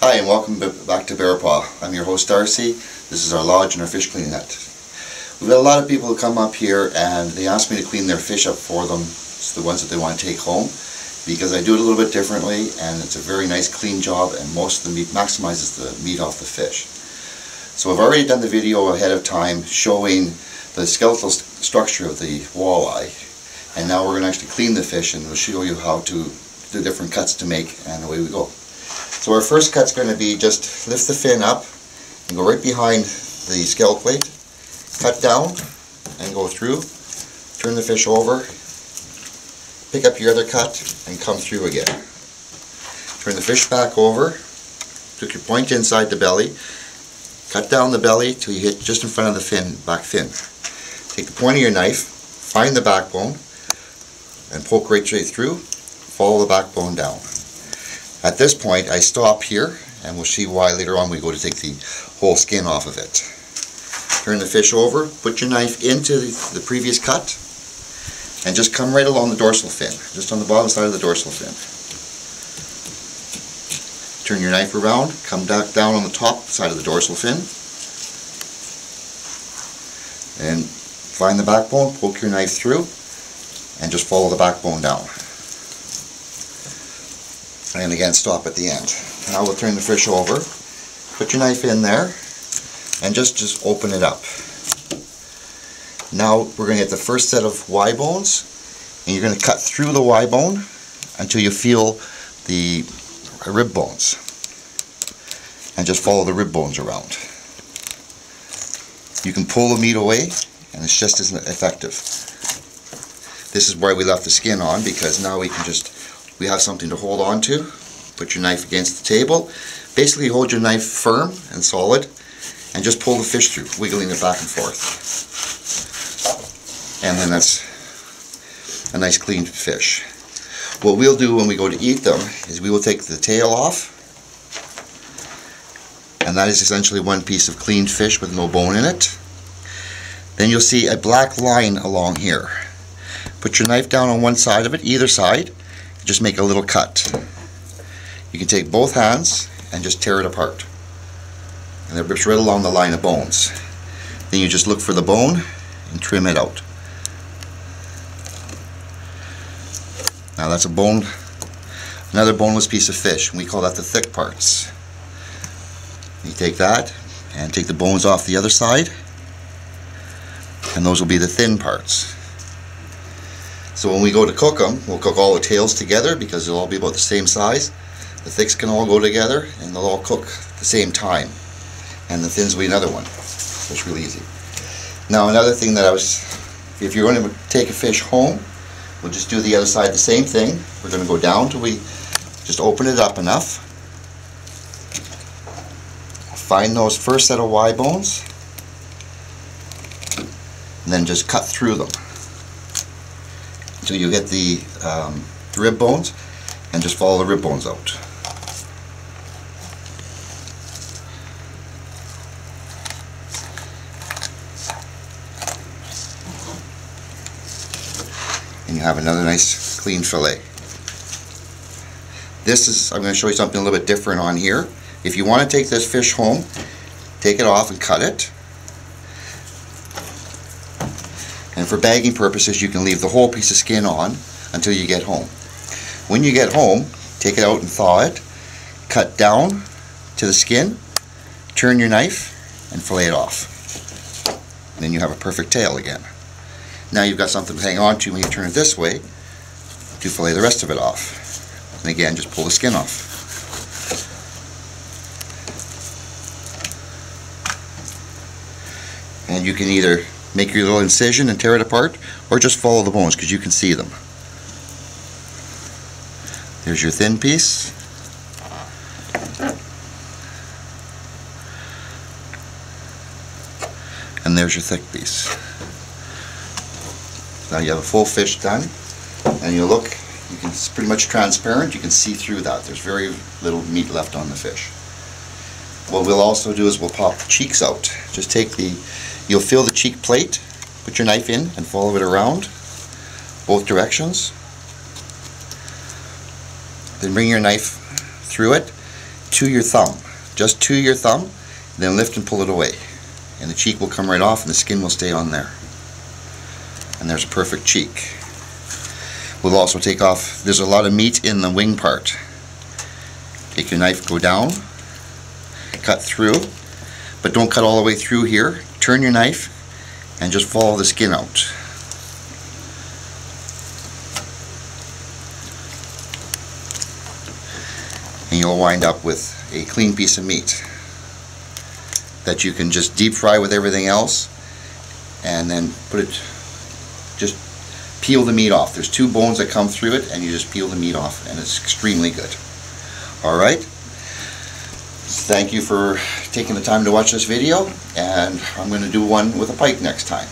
Hi and welcome back to Bear Paw. I'm your host Darcy. This is our lodge and our fish cleaning net. We've got a lot of people who come up here and they ask me to clean their fish up for them. It's the ones that they want to take home because I do it a little bit differently and it's a very nice clean job and most of the meat maximizes the meat off the fish. So I've already done the video ahead of time showing the skeletal structure of the walleye, and now we're going to actually clean the fish and we'll show you how to do different cuts to make, and away we go. So our first cut's going to be just lift the fin up and go right behind the scale plate, cut down and go through, turn the fish over, pick up your other cut and come through again. Turn the fish back over, took your point inside the belly, cut down the belly till you hit just in front of the fin, back fin. Take the point of your knife, find the backbone and poke right straight through, follow the backbone down. At this point I stop here and we'll see why later on we go to take the whole skin off of it. Turn the fish over, put your knife into the previous cut and just come right along the dorsal fin, just on the bottom side of the dorsal fin. Turn your knife around, come back down on the top side of the dorsal fin and find the backbone, poke your knife through and just follow the backbone down. And again stop at the end. Now we'll turn the fish over, put your knife in there and just open it up. Now we're going to get the first set of Y bones and you're going to cut through the Y bone until you feel the rib bones and just follow the rib bones around. You can pull the meat away and it's just as effective. This is why we left the skin on, because now we have something to hold on to. Put your knife against the table, basically hold your knife firm and solid and just pull the fish through, wiggling it back and forth. And then that's a nice clean fish. What we'll do when we go to eat them is we will take the tail off, and that is essentially one piece of cleaned fish with no bone in it. Then you'll see a black line along here. Put your knife down on one side of it, either side, just make a little cut. You can take both hands and just tear it apart. And it rips right along the line of bones. Then you just look for the bone and trim it out. Now that's a bone, another boneless piece of fish. We call that the thick parts. You take that and take the bones off the other side, and those will be the thin parts. So when we go to cook them, we'll cook all the tails together because they'll all be about the same size. The thicks can all go together and they'll all cook at the same time. And the thins will be another one. So it's really easy. Now another thing that if you're going to take a fish home, we'll just do the other side the same thing. We're going to go down till we just open it up enough. Find those first set of Y bones and then just cut through them until you get the rib bones and just follow the rib bones out. And you have another nice clean fillet. I'm going to show you something a little bit different on here. If you want to take this fish home, take it off and cut it. And for bagging purposes, you can leave the whole piece of skin on until you get home. When you get home, take it out and thaw it, cut down to the skin, turn your knife and fillet it off. And then you have a perfect tail again. Now you've got something to hang on to when you turn it this way to fillet the rest of it off. And again, just pull the skin off. And you can either make your little incision and tear it apart, or just follow the bones because you can see them. There's your thin piece. And there's your thick piece. Now you have a full fish done, and you look, it's pretty much transparent, you can see through that. There's very little meat left on the fish. What we'll also do is we'll pop the cheeks out. Just you'll feel the cheek plate, put your knife in and follow it around both directions. Then bring your knife through it to your thumb. Just to your thumb, then lift and pull it away. And the cheek will come right off and the skin will stay on there. And there's a perfect cheek. We'll also take off, there's a lot of meat in the wing part. Take your knife, go down, cut through, but don't cut all the way through here. Turn your knife and just follow the skin out. And you'll wind up with a clean piece of meat that you can just deep fry with everything else, and then just peel the meat off. There's two bones that come through it, and you just peel the meat off, and it's extremely good. Alright, thank you for taking the time to watch this video, and I'm going to do one with a pike next time.